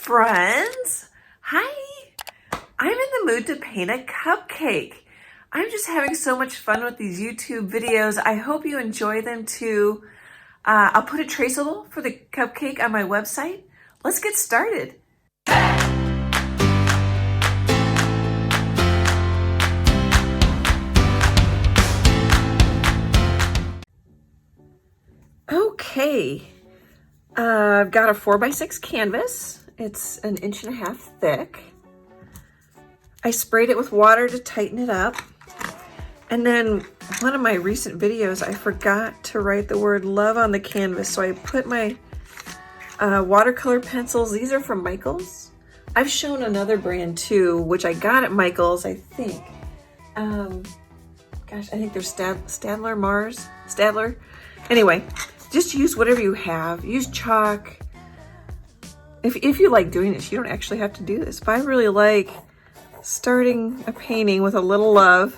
friends. Hi, I'm in the mood to paint a cupcake. I'm just having so much fun with these YouTube videos. I hope you enjoy them too. I'll put a traceable for the cupcake on my website. Let's get started. Okay, I've got a 4x6 canvas. It's 1.5 inches thick. I sprayed it with water to tighten it up. And then one of my recent videos, I forgot to write the word love on the canvas. So I put my watercolor pencils. These are from Michaels. I've shown another brand too, which I got at Michaels, I think. Gosh, I think they're Stadler. Anyway, just use whatever you have. Use chalk. If you like doing this, you don't actually have to do this. But I really like starting a painting with a little love.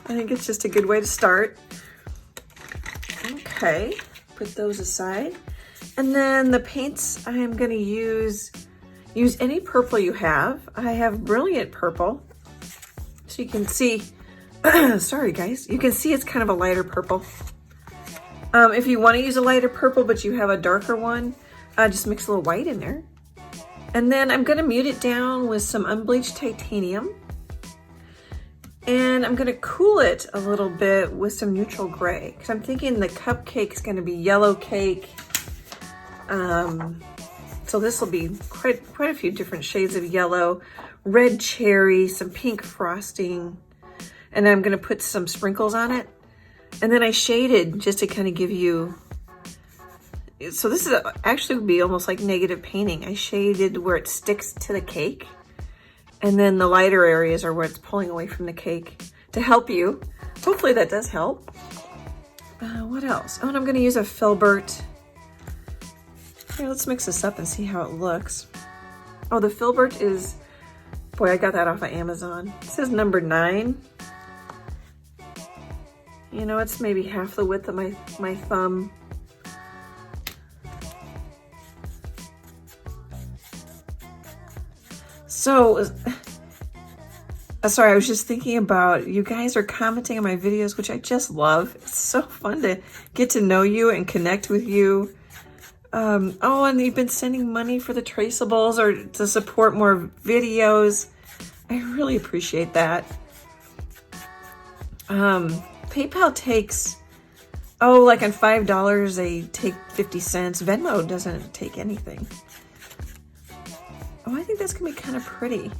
I think it's just a good way to start. Okay, put those aside. And then the paints I'm gonna use any purple you have. I have Brilliant Purple. So you can see, sorry guys, you can see it's kind of a lighter purple. If you wanna use a lighter purple, but you have a darker one, just mix a little white in there. And then I'm gonna mute it down with some unbleached titanium. And I'm gonna cool it a little bit with some neutral gray, because I'm thinking the cupcake is gonna be yellow cake. So this will be quite a few different shades of yellow, red cherry, some pink frosting, and I'm gonna put some sprinkles on it. And then I shaded just to kind of give you, so this is actually would be almost like negative painting. I shaded where it sticks to the cake. And then the lighter areas are where it's pulling away from the cake to help you. Hopefully that does help. What else? Oh, and I'm gonna use a filbert. Here, let's mix this up and see how it looks. Oh, the filbert is, boy, I got that off of Amazon. It says number 9. You know, it's maybe half the width of my thumb. So, sorry, I was just thinking about, you guys are commenting on my videos, which I just love. It's so fun to get to know you and connect with you. Oh, and you've been sending money for the traceables or to support more videos. I really appreciate that. PayPal takes, like on $5, they take 50 cents. Venmo doesn't take anything. Oh, I think that's gonna be kind of pretty.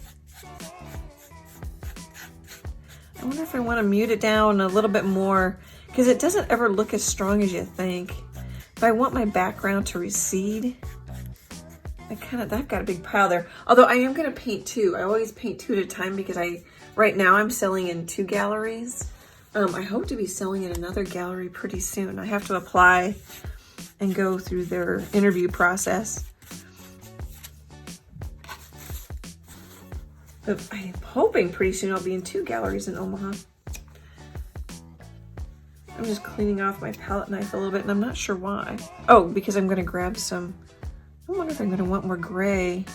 I wonder if I want to mute it down a little bit more, because it doesn't ever look as strong as you think. If I want my background to recede, I've got a big pile there. Although I am gonna paint 2. I always paint 2 at a time because right now I'm selling in 2 galleries. I hope to be selling in another gallery pretty soon. I have to apply and go through their interview process. But I'm hoping pretty soon I'll be in 2 galleries in Omaha. I'm just cleaning off my palette knife a little bit, and I'm not sure why. Oh, because I'm gonna grab some, I wonder if I'm gonna want more gray.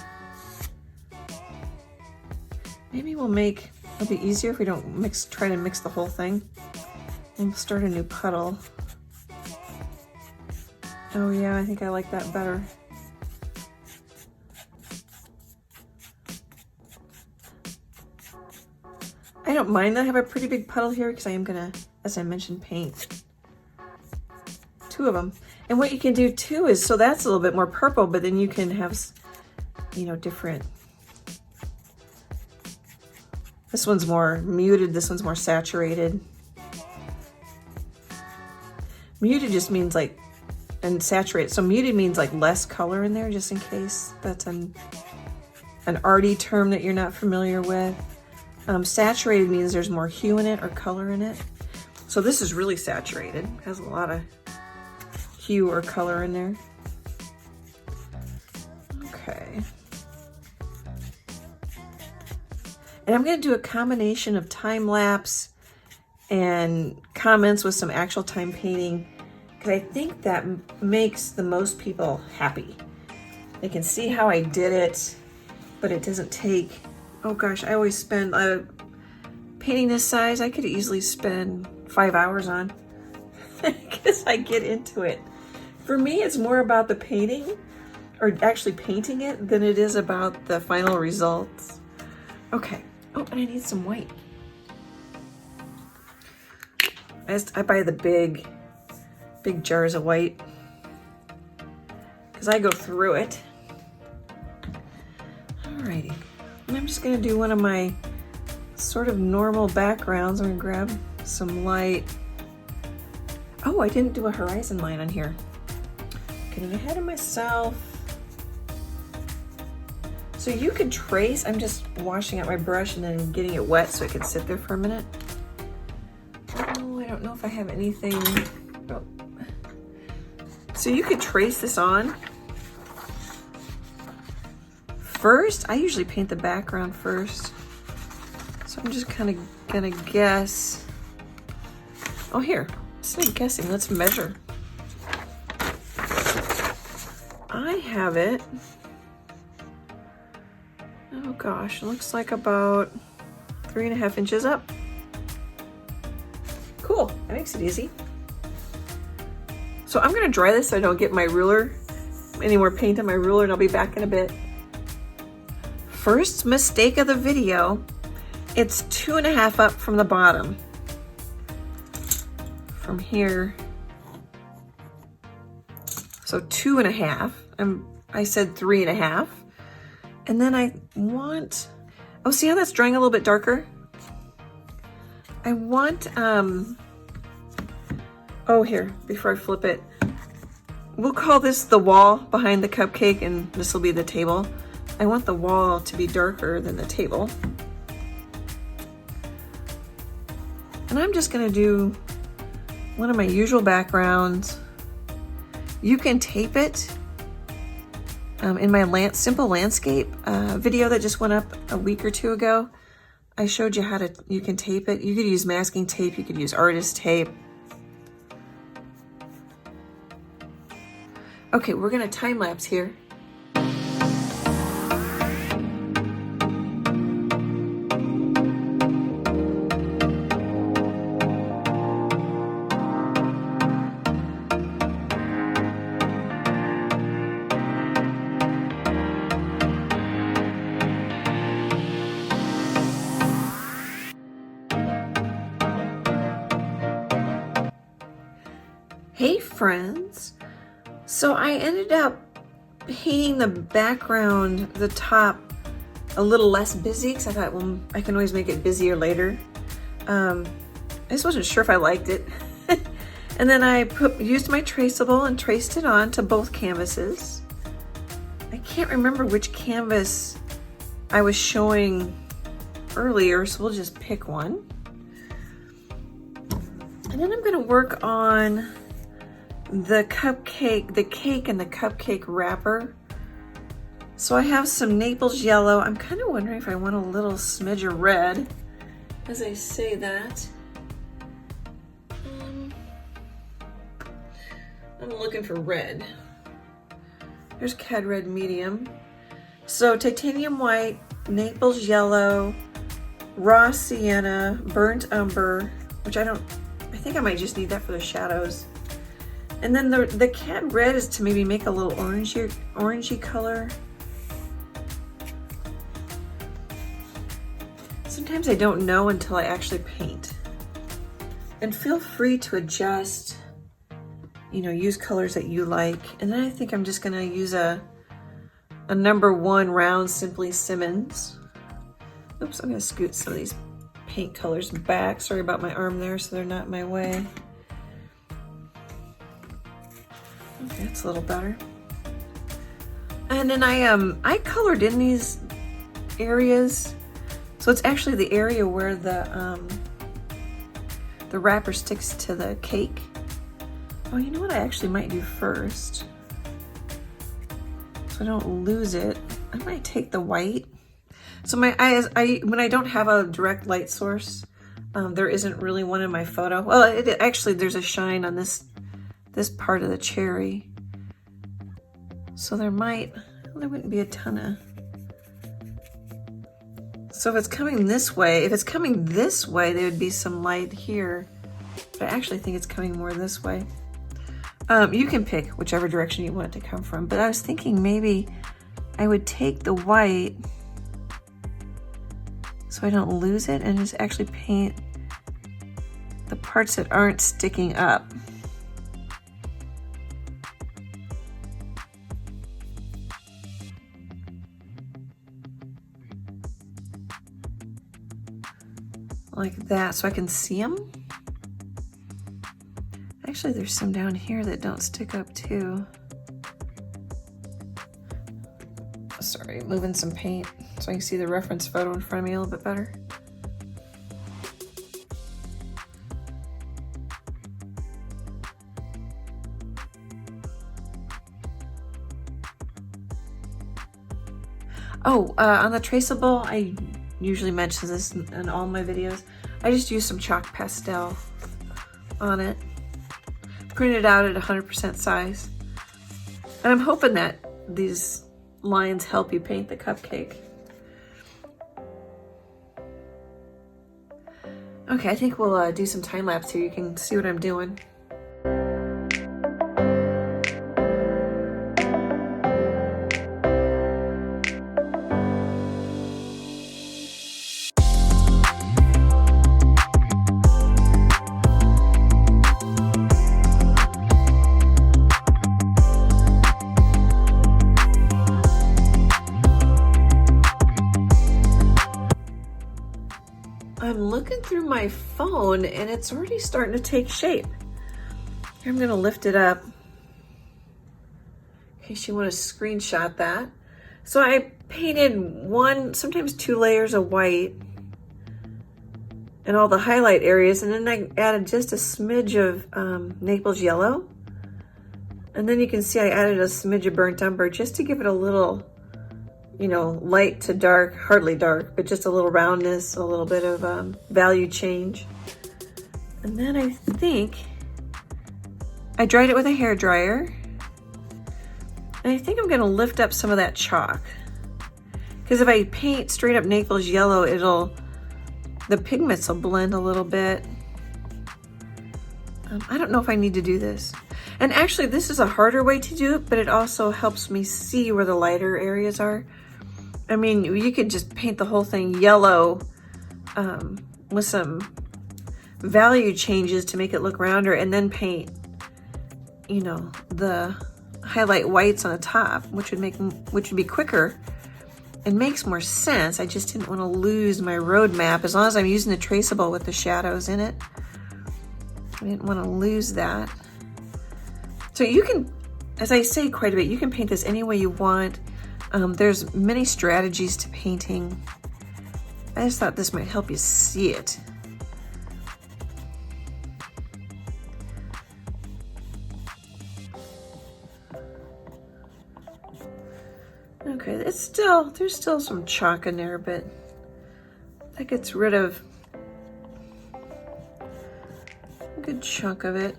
Maybe it'll be easier if we don't try to mix the whole thing. And we'll start a new puddle. Oh yeah, I think I like that better. I don't mind that I have a pretty big puddle here because I am gonna, as I mentioned, paint 2 of them. And what you can do too is, so that's a little bit more purple, but then you can have, different. This one's more muted, this one's more saturated. Muted just means and saturated. So muted means less color in there, just in case that's an arty term that you're not familiar with. Saturated means there's more hue in it or color in it. So this is really saturated. Has a lot of hue or color in there. Okay. And I'm gonna do a combination of time lapse and comments with some actual time painting, because I think that makes the most people happy. They can see how I did it, but it doesn't take, oh gosh, I always spend, painting this size, I could easily spend 5 hours on, because I get into it. For me, it's more about the painting, or actually painting it, than it is about the final results. Okay, oh, and I need some white. I buy the big jars of white, because I go through it. Alrighty, and I'm just gonna do one of my sort of normal backgrounds. I'm gonna grab some light. Oh, I didn't do a horizon line on here. Getting ahead of myself. So you could trace, I'm just washing out my brush and then getting it wet so it can sit there for a minute. Oh, I don't know if I have anything. Oh. So you could trace this on. First, I usually paint the background first. So I'm just kind of gonna guess. Oh, here, instead of guessing, let's measure. I have it. Oh gosh, it looks like about 3.5 inches up. Cool, that makes it easy. So I'm gonna dry this so I don't get my ruler, any more paint on my ruler, and I'll be back in a bit. First mistake of the video, it's 2.5 up from the bottom. From here. So 2.5, I said 3.5. And then I want, oh, see how that's drying a little bit darker? I want, oh, here, before I flip it, we'll call this the wall behind the cupcake, and this will be the table. I want the wall to be darker than the table. And I'm just gonna do one of my usual backgrounds. You can tape it. In my simple landscape video that just went up a week or two ago, I showed you how you can tape it. You could use masking tape, you could use artist tape. Okay, we're gonna time lapse here. Hey friends, so I ended up painting the background, the top, a little less busy because I thought, well, I can always make it busier later. I just wasn't sure if I liked it. And then I used my Traceable and traced it on to both canvases. I can't remember which canvas I was showing earlier, so we'll just pick one. And then I'm gonna work on the cupcake, the cake and the cupcake wrapper. So I have some Naples yellow. I'm kind of wondering if I want a little smidge of red as I say that. I'm looking for red. There's Cad Red medium. So titanium white, Naples yellow, raw sienna, burnt umber, which I think I might just need that for the shadows. And then the Cad Red is to maybe make a little orangey color. Sometimes I don't know until I actually paint. And feel free to adjust, use colors that you like. And then I think I'm just gonna use a number 1 round Simply Simmons. Oops, I'm gonna scoot some of these paint colors back. Sorry about my arm there, so they're not in my way. Okay, that's a little better. And then I colored in these areas. So it's actually the area where the wrapper sticks to the cake. Oh, you know what I actually might do first? So I don't lose it. I might take the white. So when I don't have a direct light source, there isn't really one in my photo. Well, actually there's a shine on this part of the cherry. So there might, Well, there wouldn't be a ton of... So if it's coming this way, there would be some light here. But I actually think it's coming more this way. You can pick whichever direction you want it to come from. But I was thinking maybe I would take the white so I don't lose it and just actually paint the parts that aren't sticking up. Like that, so I can see them. Actually, there's some down here that don't stick up too. Sorry, moving some paint so I can see the reference photo in front of me a little bit better. Oh, on the Traceable, I usually mention this in all my videos. I just use some chalk pastel on it. Print it out at 100% size. And I'm hoping that these lines help you paint the cupcake. Okay, I think we'll do some time lapse here. You can see what I'm doing. I'm looking through my phone and it's already starting to take shape. Here, I'm gonna lift it up in case you want to screenshot that. So I painted one, sometimes 2 layers of white in all the highlight areas, and then I added just a smidge of Naples yellow. And then you can see I added a smidge of burnt umber just to give it a little, you know, light to dark, hardly dark, but just a little roundness, a little bit of value change. And then I think I dried it with a hair dryer. And I think I'm gonna lift up some of that chalk. Because if I paint straight up Naples yellow, the pigments will blend a little bit. I don't know if I need to do this. And actually this is a harder way to do it, but it also helps me see where the lighter areas are. I mean, you could just paint the whole thing yellow with some value changes to make it look rounder, and then paint, you know, the highlight whites on the top, which would be quicker and makes more sense. I just didn't want to lose my roadmap as long as I'm using the Traceable with the shadows in it. I didn't want to lose that. So you can, as I say quite a bit, you can paint this any way you want. There's many strategies to painting. I just thought this might help you see it. Okay, there's still some chalk in there, but that gets rid of a good chunk of it.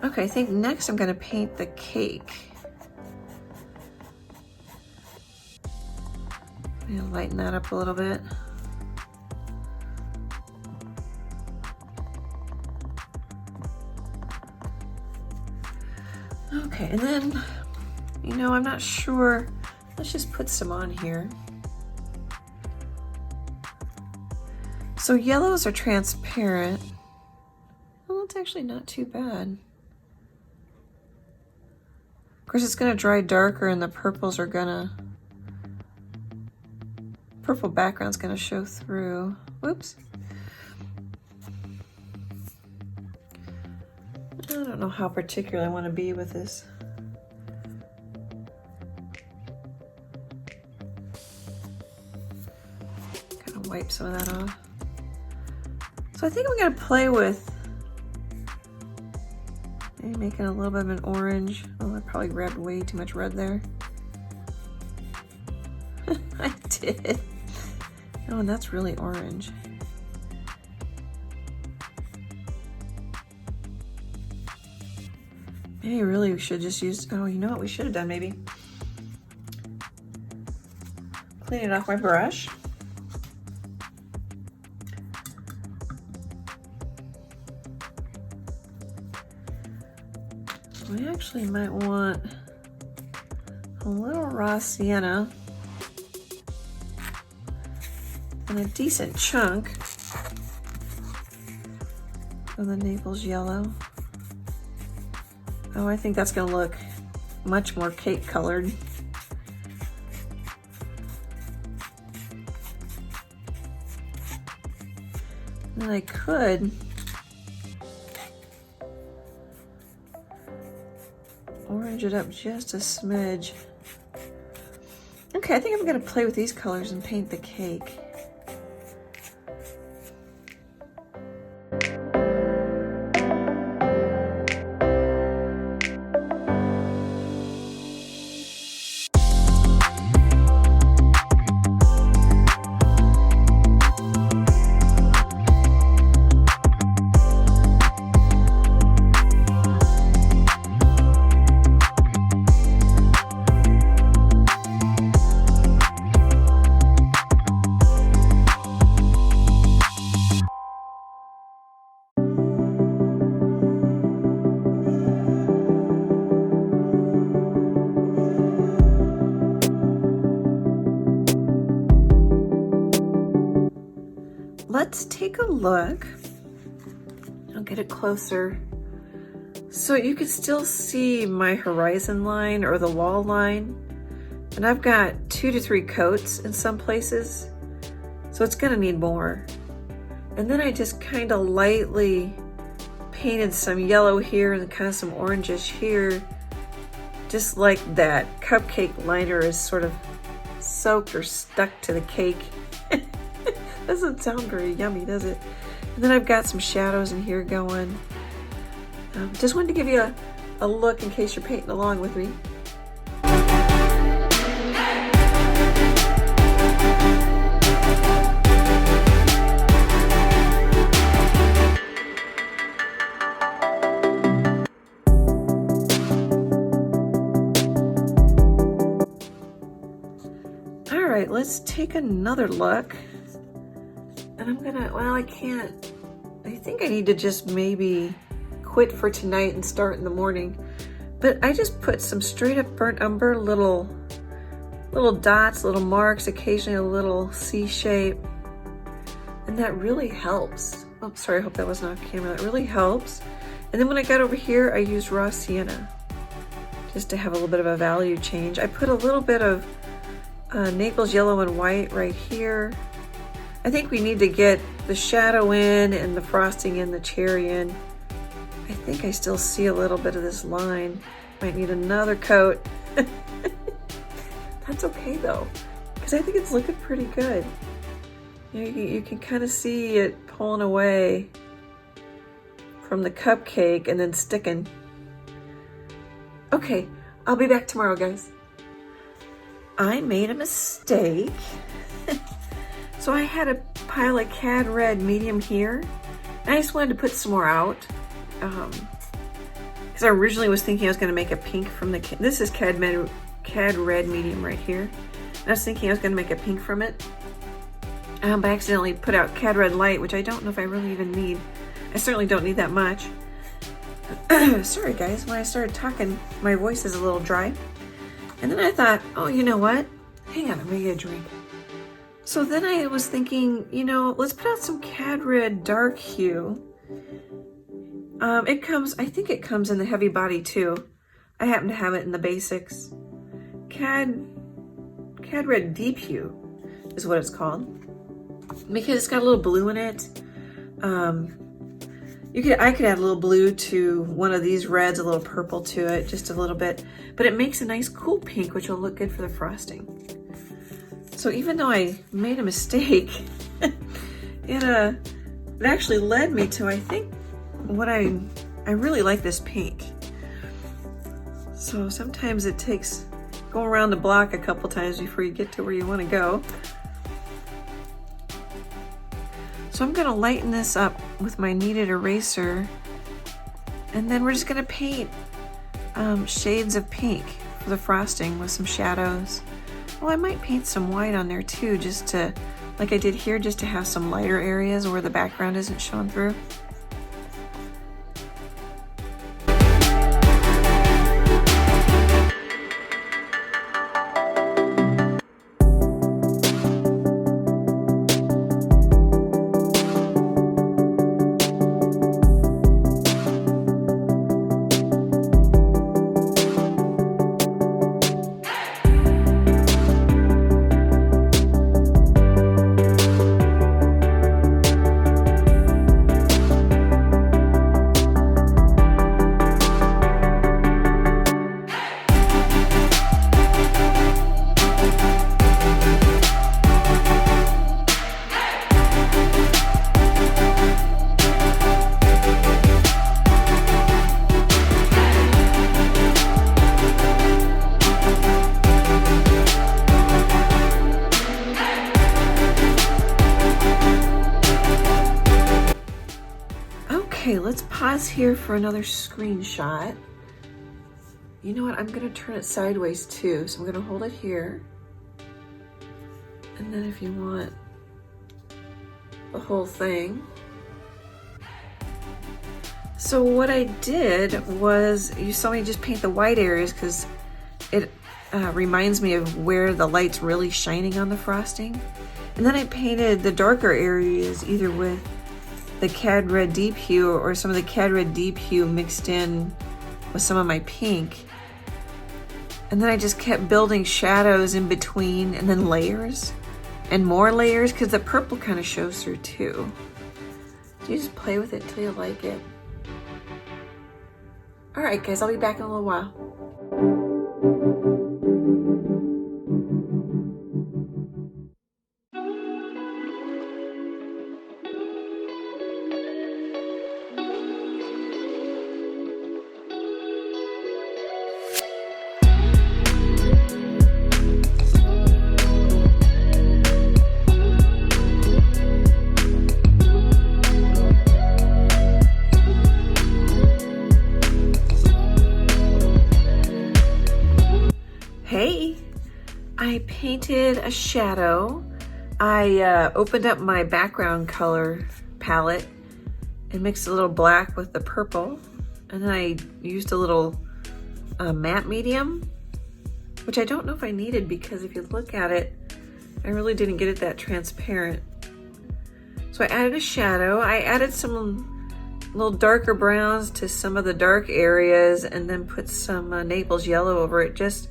Okay, I think next I'm gonna paint the cake. I'm gonna lighten that up a little bit. Okay, and then, you know, I'm not sure. Let's just put some on here. So yellows are transparent. Well, that's actually not too bad. Of course, it's gonna dry darker and the purples are gonna, purple background's gonna show through. Whoops. I don't know how particular I want to be with this. Gotta wipe some of that off. So I think I'm gonna play with maybe making a little bit of an orange. Oh, I probably grabbed way too much red there. I did. Oh, and that's really orange. Maybe really we should just use, oh, you know what we should have done maybe? Clean it off my brush. We actually might want a little raw sienna and a decent chunk of the Naples yellow. Oh, I think that's gonna look much more cake colored. And I could orange it up just a smidge. Okay, I think I'm gonna play with these colors and paint the cake. Let's take a look. I'll get it closer. So you can still see my horizon line or the wall line. And I've got 2 to 3 coats in some places. So it's gonna need more. And then I just kind of lightly painted some yellow here and kind of some orangish here. Just like that cupcake liner is sort of soaked or stuck to the cake. Doesn't sound very yummy, does it? And then I've got some shadows in here going. Just wanted to give you a look in case you're painting along with me. All right, let's take another look. And I'm gonna, well, I think I need to just maybe quit for tonight and start in the morning. But I just put some straight up burnt umber, little dots, little marks, occasionally a little C shape. And that really helps. Oh, sorry, I hope that wasn't off camera. That really helps. And then when I got over here, I used raw sienna just to have a little bit of a value change. I put a little bit of Naples yellow and white right here. I think we need to get the shadow in and the frosting in, the cherry in. I think I still see a little bit of this line. Might need another coat. That's okay though, because I think it's looking pretty good. You can kind of see it pulling away from the cupcake and then sticking. Okay, I'll be back tomorrow, guys. I made a mistake. So I had a pile of Cad Red medium here, and I just wanted to put some more out. Because I originally was thinking I was going to make a pink from the, this is Cad Red medium right here. And I was thinking I was going to make a pink from it. But I accidentally put out Cad Red Light, which I don't know if I really even need. I certainly don't need that much. Sorry guys, when I started talking, my voice is a little dry. And then I thought, oh, you know what? Hang on, I'm going to get a drink. So then I was thinking, you know, let's put out some Cad Red Dark Hue. It comes, I think it comes in the heavy body too. I happen to have it in the basics. Cad Red Deep Hue is what it's called. Because it's got a little blue in it. I could add a little blue to one of these reds, a little purple to it, just a little bit. But it makes a nice cool pink, which will look good for the frosting. So even though I made a mistake, it actually led me to, I think, what I really like this pink. So sometimes it takes going around the block a couple times before you get to where you want to go. So I'm going to lighten this up with my kneaded eraser, and then we're just going to paint shades of pink for the frosting with some shadows. Well, I might paint some white on there too, just to, like I did here, just to have some lighter areas where the background isn't shown through. Okay, let's pause here for another screenshot. You know what, I'm gonna turn it sideways too. So I'm gonna hold it here. And then if you want the whole thing. So what I did was, you saw me just paint the white areas because it reminds me of where the light's really shining on the frosting. And then I painted the darker areas either with the Cad Red Deep Hue or some of the Cad Red Deep Hue mixed in with some of my pink. And then I just kept building shadows in between and then layers and more layers because the purple kind of shows through too. You just play with it till you like it. All right, guys, I'll be back in a little while. Hey, I painted a shadow. I opened up my background color palette and mixed a little black with the purple. And then I used a little matte medium, which I don't know if I needed because if you look at it, I really didn't get it that transparent. So I added a shadow. I added some little darker browns to some of the dark areas and then put some Naples yellow over it just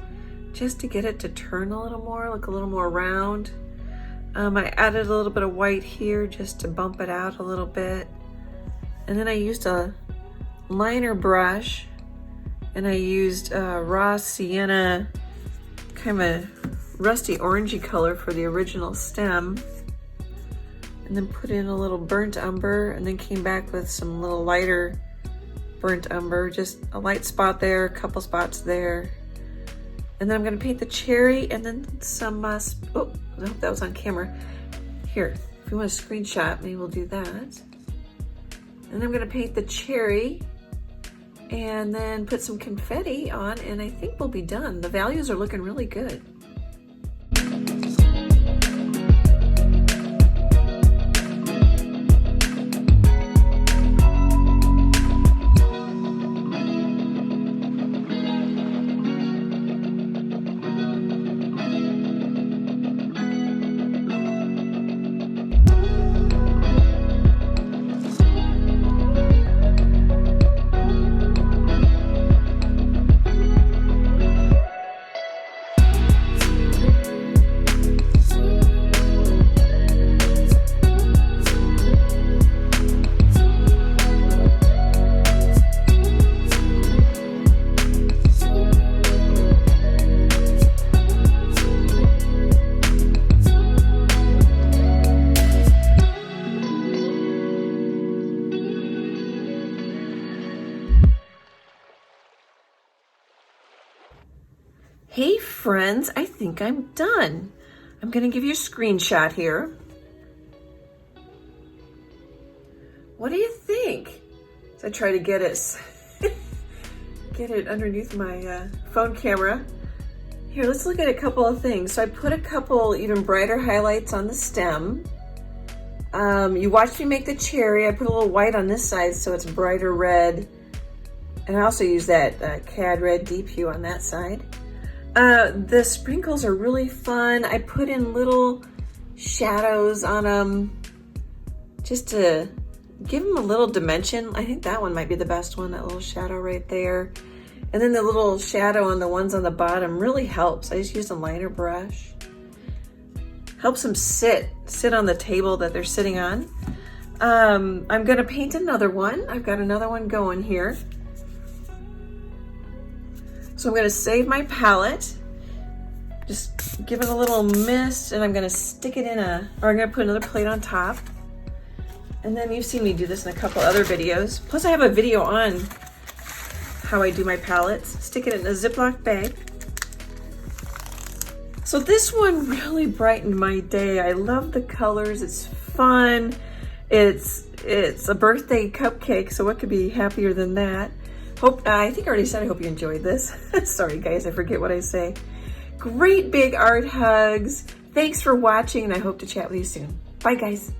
to get it to turn a little more, look a little more round. I added a little bit of white here just to bump it out a little bit. And then I used a liner brush and I used raw sienna, kind of rusty orangey color for the original stem. And then put in a little burnt umber and then came back with some little lighter burnt umber, just a light spot there, a couple spots there. And then I'm gonna paint the cherry and then some, oh, I hope that was on camera. Here, if you want a screenshot, maybe we'll do that. And I'm gonna paint the cherry and then put some confetti on and I think we'll be done. The values are looking really good. Hey friends, I think I'm done. I'm gonna give you a screenshot here. What do you think? So I try to get it get it underneath my phone camera. Here, let's look at a couple of things. So I put a couple even brighter highlights on the stem. You watched me make the cherry. I put a little white on this side so it's brighter red. And I also use that Cad Red Deep Hue on that side. The sprinkles are really fun. I put in little shadows on them just to give them a little dimension. I think that one might be the best one, that little shadow right there. And then the little shadow on the ones on the bottom really helps. I just used a liner brush. Helps them sit on the table that they're sitting on. I'm gonna paint another one. I've got another one going here. So I'm gonna save my palette, just give it a little mist, and I'm gonna stick it in I'm gonna put another plate on top. And then you've seen me do this in a couple other videos. Plus I have a video on how I do my palettes. Stick it in a Ziploc bag. So this one really brightened my day. I love the colors, it's fun. It's a birthday cupcake, so what could be happier than that? I think I already said I hope you enjoyed this. Sorry guys, I forget what I say. Great big art hugs. Thanks for watching, and I hope to chat with you soon. Bye guys.